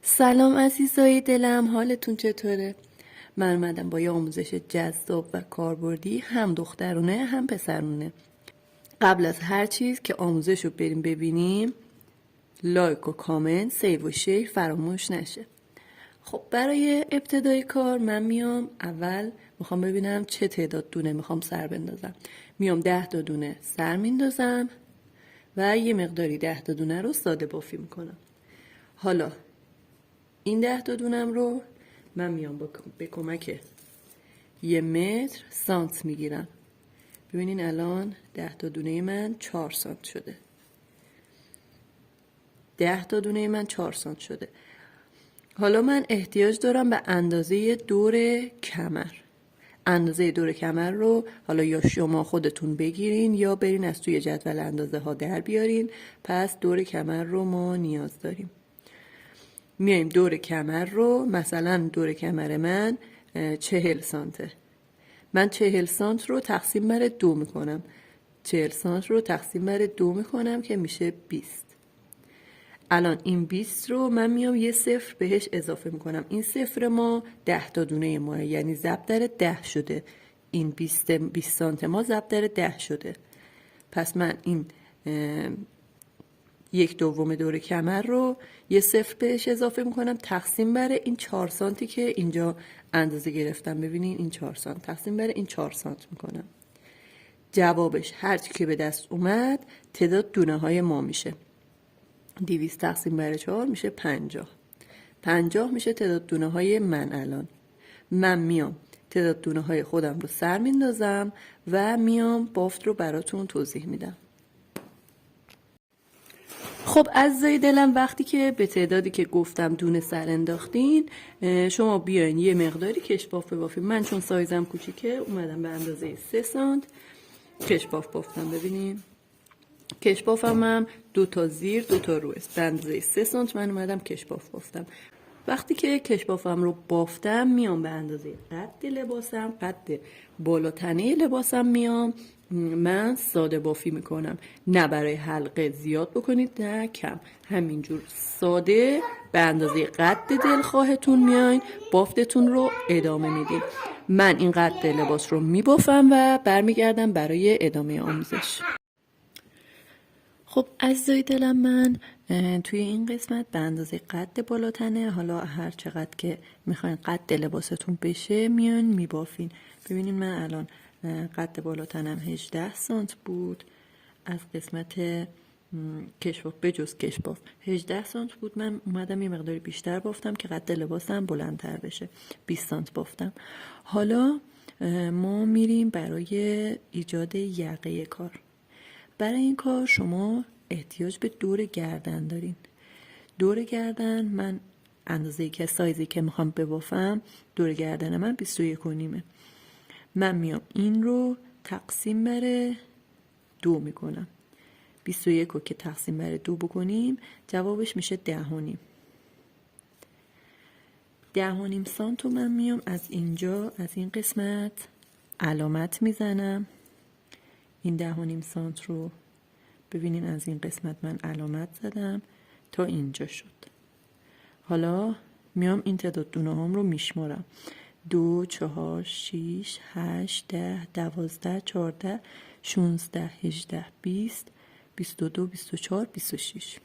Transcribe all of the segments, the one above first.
سلام عزیزای دلم، حالتون چطوره؟ من اومدم با یه آموزش جذاب و کاربردی، هم دخترونه هم پسرونه. قبل از هر چیز که آموزش رو بریم ببینیم، لایک و کامنت، سیو و شیر فراموش نشه. خب برای ابتدای کار من میام اول میخوام ببینم چه تعداد دونه میخوام سر بندازم. میام 10 تا دونه سر میندازم و یه مقداری 10 تا دونه رو ساده بافی میکنم. حالا این 10 تا دونم رو من میام به کمک 1 متر سانت میگیرم. ببینین الان 10 تا دونه من 4 سانت شده. 10 تا دونه من 4 سانت شده. حالا من احتیاج دارم به اندازه دور کمر. اندازه دور کمر رو حالا یا شما خودتون بگیرین یا برین از توی جدول اندازه ها در بیارین. پس دور کمر رو ما نیاز داریم. میایم دور کمر رو، مثلا دور کمر من 40 سانته. من 40 سانت رو تقسیم بر 2 میکنم. 40 سانت رو تقسیم بر 2 میکنم که میشه 20. الان این 20 رو من میام یه صفر بهش اضافه میکنم. این صفر ما 10 تا دونه ماه، یعنی ضرب در 10 شده. این 20 سانت ما ضرب در 10 شده. پس من این 1/2 دور کمر رو یه صفر بهش اضافه میکنم تقسیم بر این 4 سانتی که اینجا اندازه گرفتم. ببینین این 4 سانت تقسیم بر این 4 سانت میکنم. جوابش هرچی که به دست اومد تعداد دونه های ما میشه. 200 تقسیم بر 4 میشه 50. 50 میشه تعداد دونه های من. الان من میام تعداد دونه های خودم رو سر میندازم و میام بافت رو براتون توضیح میدم. خب عزیزای دلم، وقتی که به تعدادی که گفتم دونه سر انداختین، شما بیاین یه مقداری کشباف ببافین. من چون سایزم کوچیکه اومدم به اندازه 3 سانت کشباف بافتم. ببینین کشبافم هم 2 تا زیر 2 تا رو است. به اندازه 3 سانت من اومدم کشباف بافتم. وقتی که کشبافم رو بافتم میام به اندازه قد لباسم، قد بالاتنه لباسم میام من ساده بافی میکنم. نه برای حلقه زیاد بکنید نه کم، همینجور ساده به اندازه قد دلخواهتون میاین بافتتون رو ادامه میدین. من این قد لباس رو میبافم و برمیگردم برای ادامه آموزش. خب عزیزای دلم، من توی این قسمت به اندازه قد بالاتنه، حالا هر چقدر که میخواین قد لباستون بشه میان میبافین. ببینین من الان قد بالاتنم 18 سانت بود. از قسمت کشباف به جز کشباف 18 سانت بود. من اومدم یه مقداری بیشتر بافتم که قد لباسم بلندتر بشه. 20 سانت بافتم. حالا ما میریم برای ایجاد یقه کار. برای این کار شما احتیاج به دور گردن دارین. دور گردن من اندازه‌ای که سایزی که میخوام ببافم، دور گردن من 21.5. من میام این رو تقسیم بر 2 میکنم. 21 رو که تقسیم بر 2 بکنیم جوابش میشه 10.5. 10.5 سانت رو من میام از اینجا، از این قسمت علامت میزنم. این 10.5 سانت رو ببینین از این قسمت من علامت زدم تا اینجا شد. حالا میام این تعداد دونه هم رو میشمارم. 2 4 6 8 10 12 14 16 18 20 22 24 26.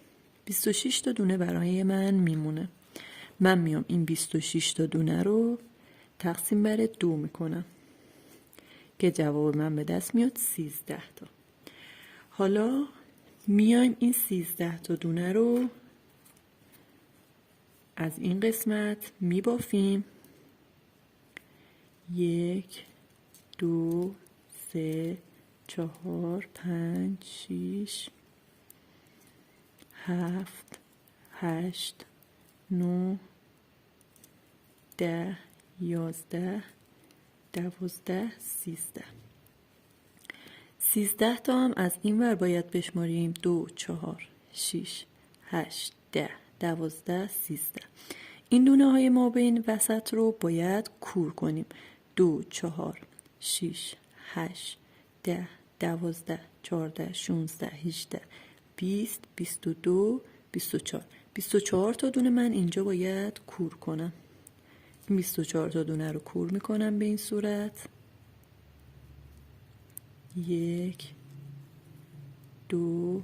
26 تا دونه برای من میمونه. من میام این 26 تا دونه رو تقسیم بر 2 میکنم که جواب من به دست میاد 13 تا. حالا میایم این 13 تا دونه رو از این قسمت میبافیم. 1 2 3 4 5 6 7 8 9 10 11 12 13. 13 تا هم از این ور باید بشماریم. 2 4 6 8 10 12 13. این دونه های ما بین وسط رو باید کور کنیم. 2 4 6 8 10 12 14 16 18 20 22 24. 24 تا دونه من اینجا باید کور کنم. این 24 تا دونه رو کور میکنم به این صورت. 1 2.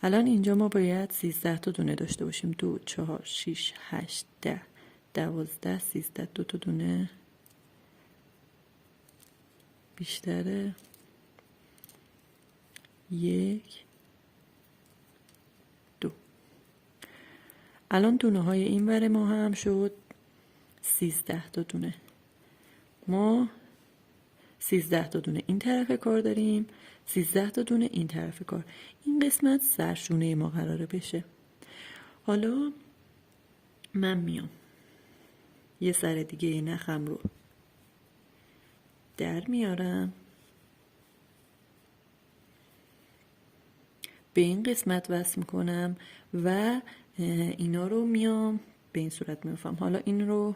الان اینجا ما باید 13 تا دونه داشته باشیم. 2 4 6 8 10 12 13. 2 تا دونه بیشتره. 1 2. الان دونه های این ور ما هم شد 13 تا دونه. ما 13 تا دونه این طرف کار داریم، 13 تا دونه این طرف کار. این قسمت سرشونه ما قراره بشه. حالا من میام یه سر دیگه نخم رو در میارم، به این قسمت وصل میکنم و اینا رو میام به این صورت میافم. حالا این رو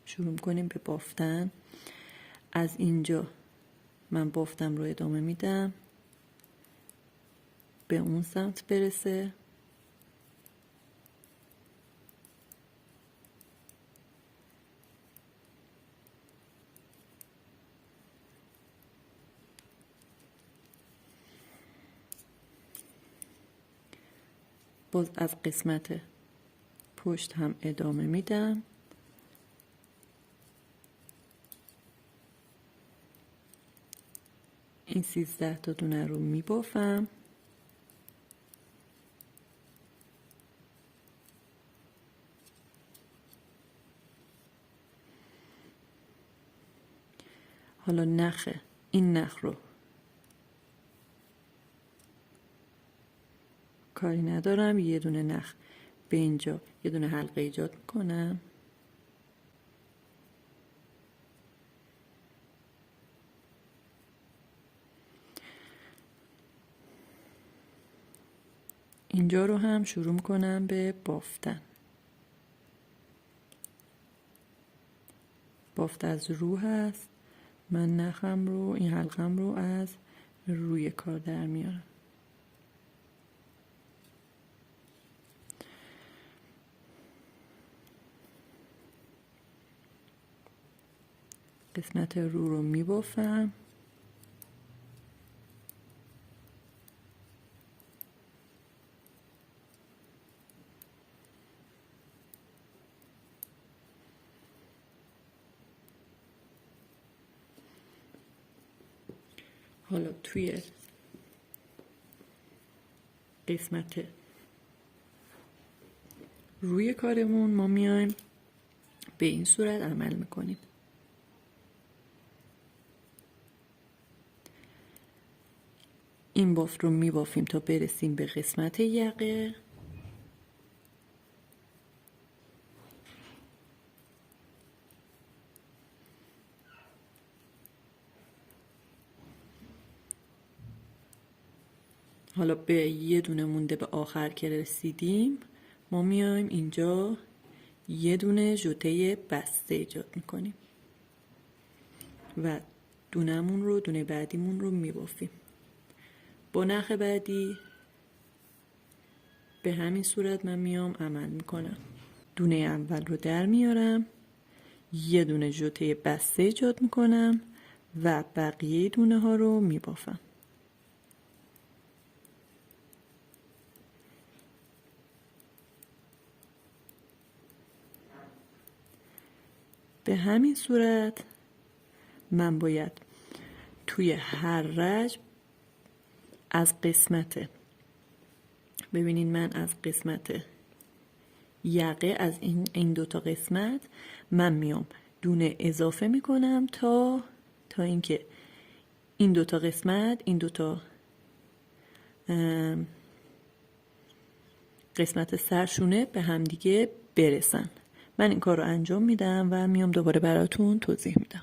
شروع کنیم به بافتن. از اینجا من بافتم رو ادامه میدم به اون سمت برسه. باز از قسمت پشت هم ادامه میدم. این 13 تا دونه رو میبافم. حالا این نخ رو کاری ندارم، یه دونه نخ به اینجا یه دونه حلقه ایجاد میکنم. اینجا رو هم شروع میکنم به بافتن. بافت از رو هست، من نخم رو این حلقم رو از روی کار در میارم. قسمت رو میبافم. حالا توی قسمت روی کارمون ما میایم به این صورت عمل میکنیم. این بافت رو میبافیم تا برسیم به قسمت یقه. حالا به یه دونه مونده به آخر که رسیدیم ما میایم اینجا یه دونه ژوته بسته ایجاد میکنیم و دونه بعدیمون رو میبافیم. با نخ بعدی به همین صورت من میام عمل میکنم. دونه اول رو در میارم، یه دونه ژوته بسته ایجاد میکنم و بقیه دونه ها رو میبافم. به همین صورت من باید توی هر رجب از قسمت، ببینین من از قسمت یقه از این دوتا قسمت من میام دونه اضافه میکنم تا اینکه این دوتا قسمت این دوتا قسمت سرشونه به همدیگه برسن. من این کار رو انجام میدم و میام دوباره براتون توضیح میدم.